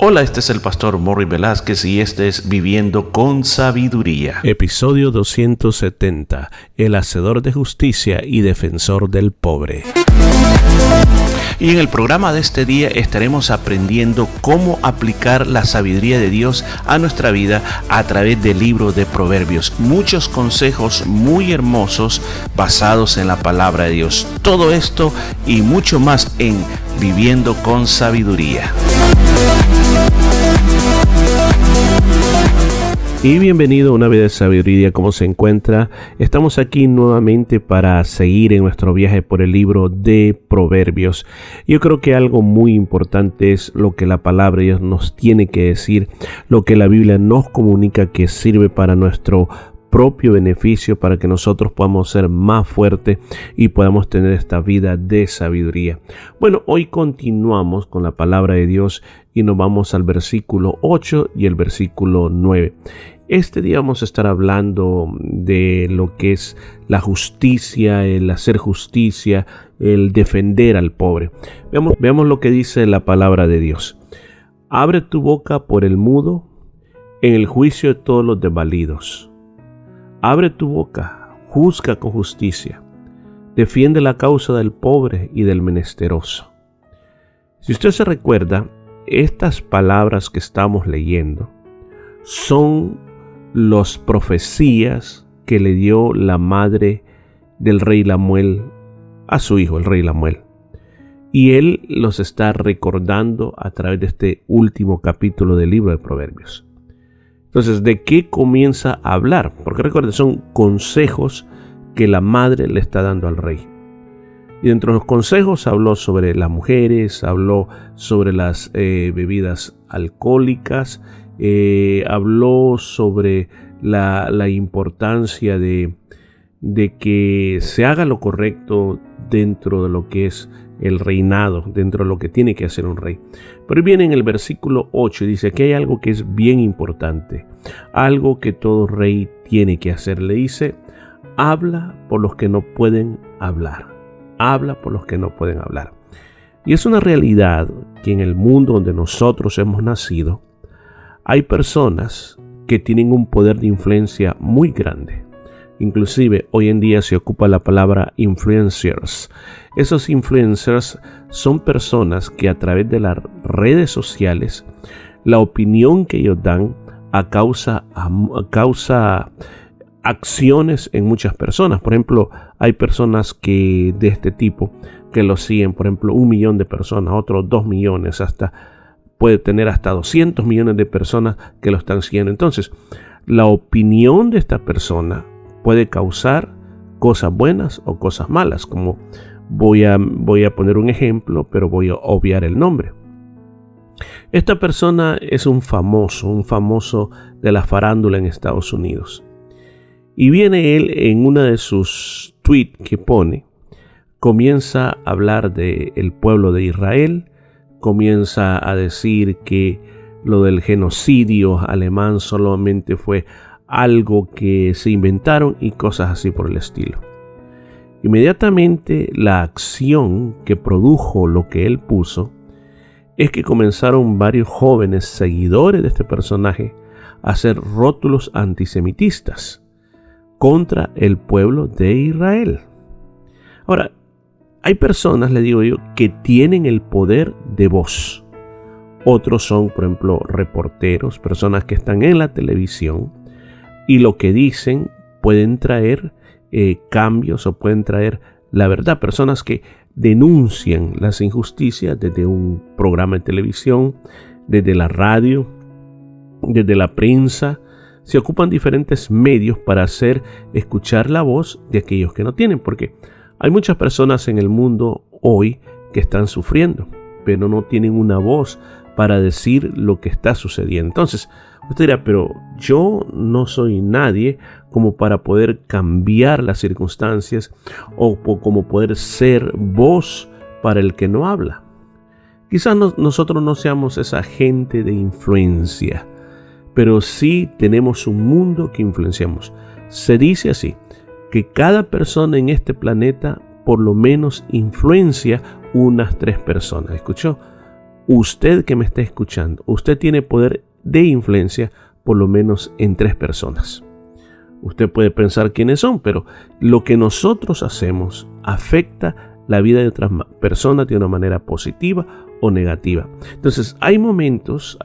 Hola, este es el pastor Morris Velázquez y este es Viviendo con Sabiduría. Episodio 270. El hacedor de justicia y defensor del pobre. Y en el programa de este día estaremos aprendiendo cómo aplicar la sabiduría de Dios a nuestra vida a través del libro de Proverbios. Muchos consejos muy hermosos basados en la palabra de Dios. Todo esto y mucho más en Viviendo con Sabiduría. Y bienvenido a una vida de sabiduría. ¿Cómo se encuentra? Estamos aquí nuevamente para seguir en nuestro viaje por el libro de Proverbios. Yo creo que algo muy importante es lo que la palabra de Dios nos tiene que decir, lo que la Biblia nos comunica que sirve para nuestro propio beneficio, para que nosotros podamos ser más fuertes y podamos tener esta vida de sabiduría. Bueno, hoy continuamos con la palabra de Dios y nos vamos al versículo 8 y el versículo 9. Este día vamos a estar hablando de lo que es la justicia, el hacer justicia, el defender al pobre. Veamos lo que dice la palabra de Dios. Abre tu boca por el mudo en el juicio de todos los desvalidos. Abre tu boca, juzga con justicia, defiende la causa del pobre y del menesteroso. Si usted se recuerda, estas palabras que estamos leyendo son las profecías que le dio la madre del rey Lemuel a su hijo, el rey Lemuel. Y él los está recordando a través de este último capítulo del libro de Proverbios. Entonces, ¿de qué comienza a hablar? Porque recuerden, son consejos que la madre le está dando al rey. Y dentro de los consejos habló sobre las mujeres, habló sobre las bebidas alcohólicas, habló sobre la importancia de que se haga lo correcto dentro de lo que es el reinado, dentro de lo que tiene que hacer un rey. Pero viene en el versículo 8 y dice que hay algo que es bien importante, algo que todo rey tiene que hacer. Le dice, habla por los que no pueden hablar. Habla por los que no pueden hablar. Y es una realidad que en el mundo donde nosotros hemos nacido, hay personas que tienen un poder de influencia muy grande. Inclusive hoy en día se ocupa la palabra influencers. Esos influencers son personas que a través de las redes sociales, la opinión que ellos dan causa acciones en muchas personas. Por ejemplo, hay personas de este tipo que lo siguen, por ejemplo, 1 millón de personas, otros 2 millones, puede tener hasta 200 millones de personas que lo están siguiendo. Entonces, la opinión de esta persona puede causar cosas buenas o cosas malas, como voy a poner un ejemplo, pero voy a obviar el nombre. Esta persona es un famoso de la farándula en Estados Unidos. Y viene él en una de sus tweets que pone, comienza a hablar del pueblo de Israel, comienza a decir que lo del genocidio alemán solamente fue algo que se inventaron y cosas así por el estilo. Inmediatamente la acción que produjo lo que él puso es que comenzaron varios jóvenes seguidores de este personaje a hacer rótulos antisemitistas contra el pueblo de Israel. Ahora, hay personas, le digo yo, que tienen el poder de voz. Otros son, por ejemplo, reporteros, personas que están en la televisión, y lo que dicen pueden traer cambios o pueden traer la verdad. Personas que denuncian las injusticias desde un programa de televisión, desde la radio, desde la prensa. Se ocupan diferentes medios para hacer escuchar la voz de aquellos que no tienen. Porque hay muchas personas en el mundo hoy que están sufriendo, pero no tienen una voz para decir lo que está sucediendo. Entonces, usted dirá, pero yo no soy nadie como para poder cambiar las circunstancias o como poder ser voz para el que no habla. Quizás nosotros no seamos esa gente de influencia, pero sí tenemos un mundo que influenciamos. Se dice así, que cada persona en este planeta por lo menos influencia unas 3 personas. ¿Escuchó? usted que me está escuchando, usted tiene poder de influencia por lo menos en 3 personas. Usted puede pensar quiénes son, pero lo que nosotros hacemos afecta la vida de otras personas de una manera positiva o negativa. Entonces, hay momentos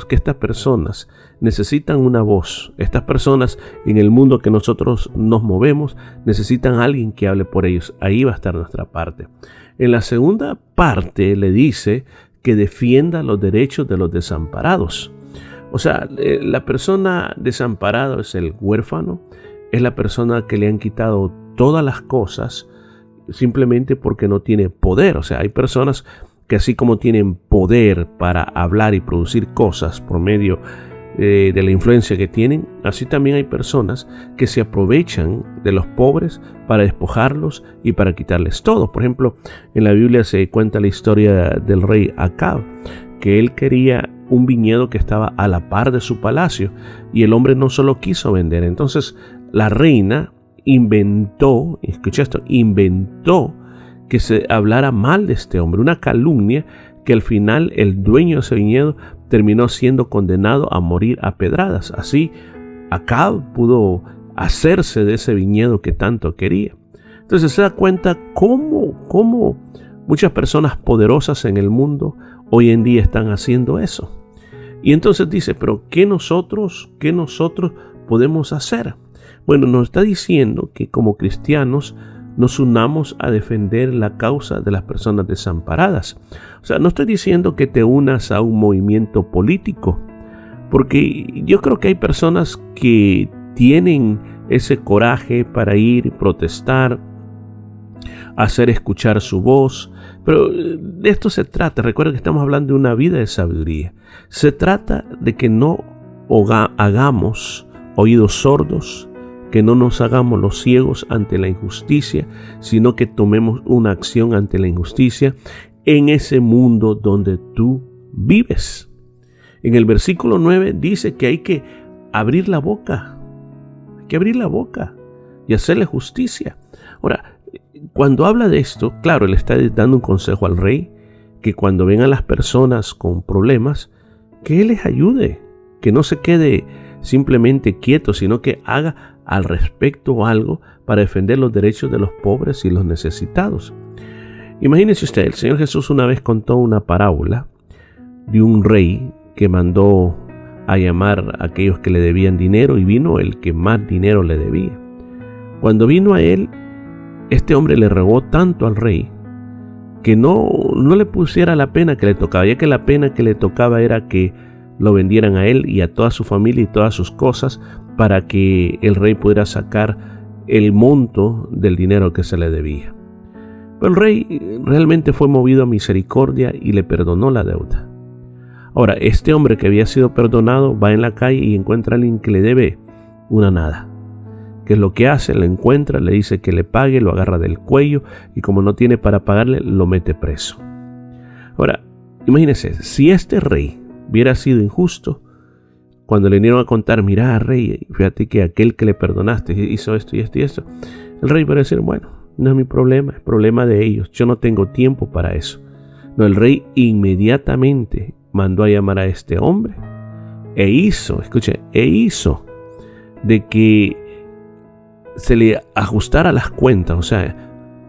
que estas personas necesitan una voz. Estas personas en el mundo que nosotros nos movemos necesitan a alguien que hable por ellos. Ahí va a estar nuestra parte. En la segunda parte le dice que defienda los derechos de los desamparados. O sea, la persona desamparada es el huérfano, es la persona que le han quitado todas las cosas simplemente porque no tiene poder. O sea, hay personas que así como tienen poder para hablar y producir cosas por medio de la influencia que tienen, así también hay personas que se aprovechan de los pobres para despojarlos y para quitarles todo. Por ejemplo, en la Biblia se cuenta la historia del rey Acab, que él quería un viñedo que estaba a la par de su palacio y el hombre no solo quiso vender. Entonces la reina inventó, escucha esto, inventó que se hablara mal de este hombre, una calumnia que al final el dueño de ese viñedo terminó siendo condenado a morir a pedradas. Así Acab pudo hacerse de ese viñedo que tanto quería. Entonces se da cuenta cómo muchas personas poderosas en el mundo hoy en día están haciendo eso. Y entonces dice, pero ¿qué nosotros podemos hacer? Bueno, nos está diciendo que como cristianos nos unamos a defender la causa de las personas desamparadas. O sea, no estoy diciendo que te unas a un movimiento político, porque yo creo que hay personas que tienen ese coraje para ir y protestar, hacer escuchar su voz, pero de esto se trata. Recuerda que estamos hablando de una vida de sabiduría. Se trata de que no hagamos oídos sordos, que no nos hagamos los ciegos ante la injusticia, sino que tomemos una acción ante la injusticia en ese mundo donde tú vives. En el versículo 9 dice que hay que abrir la boca, y hacerle justicia. Ahora, cuando habla de esto, claro, él está dando un consejo al rey, que cuando vengan las personas con problemas, que él les ayude, que no se quede simplemente quieto, sino que haga al respecto algo para defender los derechos de los pobres y los necesitados. Imagínese usted, el Señor Jesús una vez contó una parábola de un rey que mandó a llamar a aquellos que le debían dinero y vino el que más dinero le debía. Cuando vino a él, este hombre le rogó tanto al rey que no le pusiera la pena que le tocaba, ya que la pena que le tocaba era que lo vendieran a él y a toda su familia y todas sus cosas para que el rey pudiera sacar el monto del dinero que se le debía. Pero el rey realmente fue movido a misericordia y le perdonó la deuda. Ahora, este hombre que había sido perdonado va en la calle y encuentra a alguien que le debe una nada. ¿Qué es lo que hace? Lo encuentra, le dice que le pague, lo agarra del cuello y como no tiene para pagarle, lo mete preso. Ahora, imagínense, si este rey hubiera sido injusto, cuando le vinieron a contar, mira, rey, fíjate que aquel que le perdonaste hizo esto y esto y esto, el rey puede decir, bueno, no es mi problema, es problema de ellos, yo no tengo tiempo para eso. No, el rey inmediatamente mandó a llamar a este hombre e hizo de que se le ajustara las cuentas. O sea,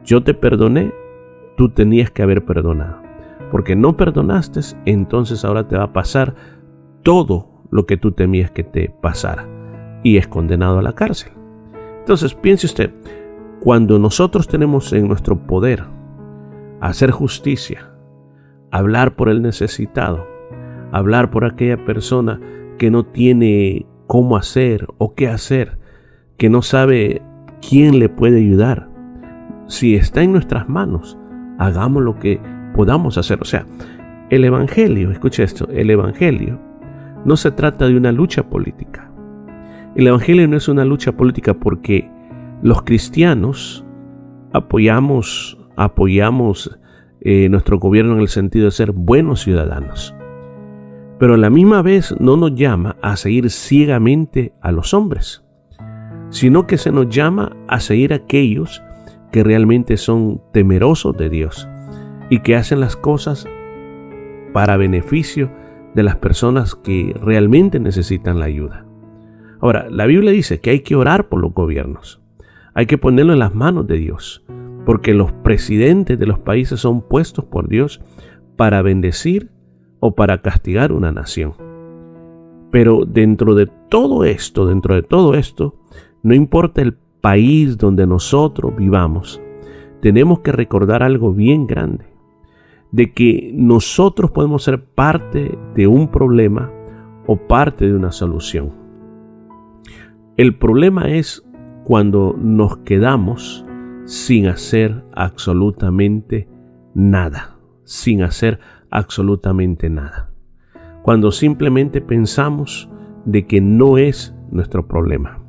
yo te perdoné, tú tenías que haber perdonado, porque no perdonaste, entonces ahora te va a pasar todo lo que tú temías que te pasara y es condenado a la cárcel. Entonces piense usted, cuando nosotros tenemos en nuestro poder hacer justicia, hablar por el necesitado, hablar por aquella persona que no tiene cómo hacer o qué hacer, que no sabe quién le puede ayudar, si está en nuestras manos, hagamos lo que podamos hacer. O sea, el evangelio, escuche esto, el evangelio no se trata de una lucha política. El evangelio no es una lucha política porque los cristianos apoyamos nuestro gobierno en el sentido de ser buenos ciudadanos. Pero a la misma vez no nos llama a seguir ciegamente a los hombres, sino que se nos llama a seguir a aquellos que realmente son temerosos de Dios y que hacen las cosas para beneficio de las personas que realmente necesitan la ayuda. Ahora, la Biblia dice que hay que orar por los gobiernos. Hay que ponerlo en las manos de Dios, porque los presidentes de los países son puestos por Dios para bendecir o para castigar una nación. Pero dentro de todo esto, no importa el país donde nosotros vivamos, tenemos que recordar algo bien grande, de que nosotros podemos ser parte de un problema o parte de una solución. El problema es cuando nos quedamos sin hacer absolutamente nada, cuando simplemente pensamos de que no es nuestro problema.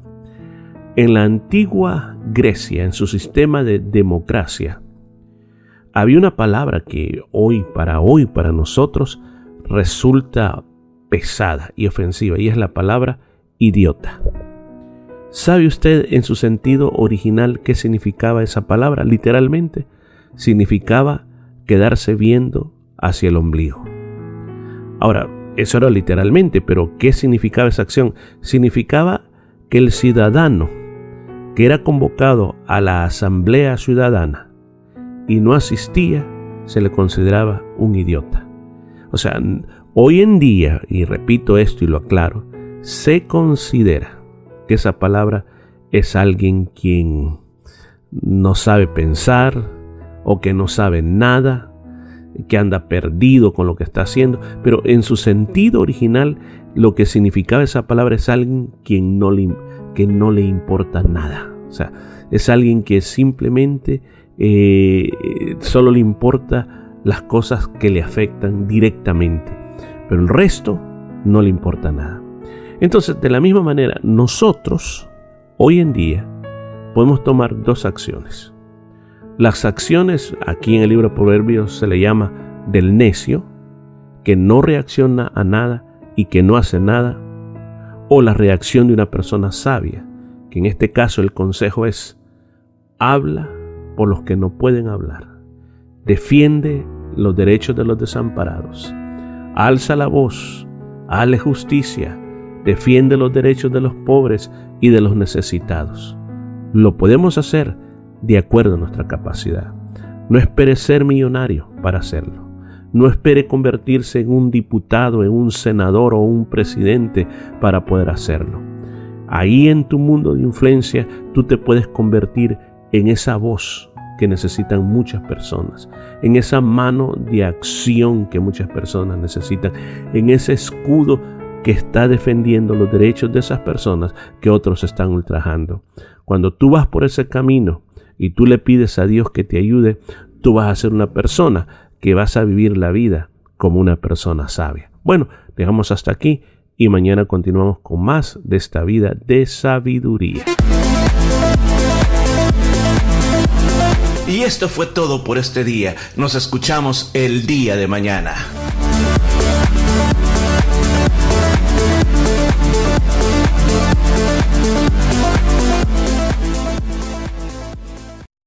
En la antigua Grecia, en su sistema de democracia, había una palabra que hoy para nosotros resulta pesada y ofensiva, y es la palabra idiota. ¿Sabe usted en su sentido original qué significaba esa palabra? Literalmente significaba quedarse viendo hacia el ombligo. Ahora, eso era literalmente, pero ¿qué significaba esa acción? Significaba que el ciudadano que era convocado a la asamblea ciudadana y no asistía, se le consideraba un idiota. O sea, hoy en día, y repito esto y lo aclaro, se considera que esa palabra es alguien quien no sabe pensar o que no sabe nada, que anda perdido con lo que está haciendo, pero en su sentido original lo que significaba esa palabra es alguien que no le importa nada. O sea, es alguien que simplemente solo le importa las cosas que le afectan directamente, pero el resto no le importa nada. Entonces, de la misma manera, nosotros hoy en día podemos tomar dos acciones. Las acciones, aquí en el libro de Proverbios se le llama del necio, que no reacciona a nada y que no hace nada, o la reacción de una persona sabia, que en este caso el consejo es: habla por los que no pueden hablar, defiende los derechos de los desamparados, alza la voz, hazle justicia, defiende los derechos de los pobres y de los necesitados. Lo podemos hacer de acuerdo a nuestra capacidad. No espere ser millonario para hacerlo. No espere convertirse en un diputado, en un senador o un presidente para poder hacerlo. Ahí en tu mundo de influencia tú te puedes convertir en esa voz que necesitan muchas personas, en esa mano de acción que muchas personas necesitan, en ese escudo que está defendiendo los derechos de esas personas que otros están ultrajando. Cuando tú vas por ese camino y tú le pides a Dios que te ayude, tú vas a ser una persona que vas a vivir la vida como una persona sabia. Bueno, dejamos hasta aquí y mañana continuamos con más de esta vida de sabiduría. Y esto fue todo por este día. Nos escuchamos el día de mañana.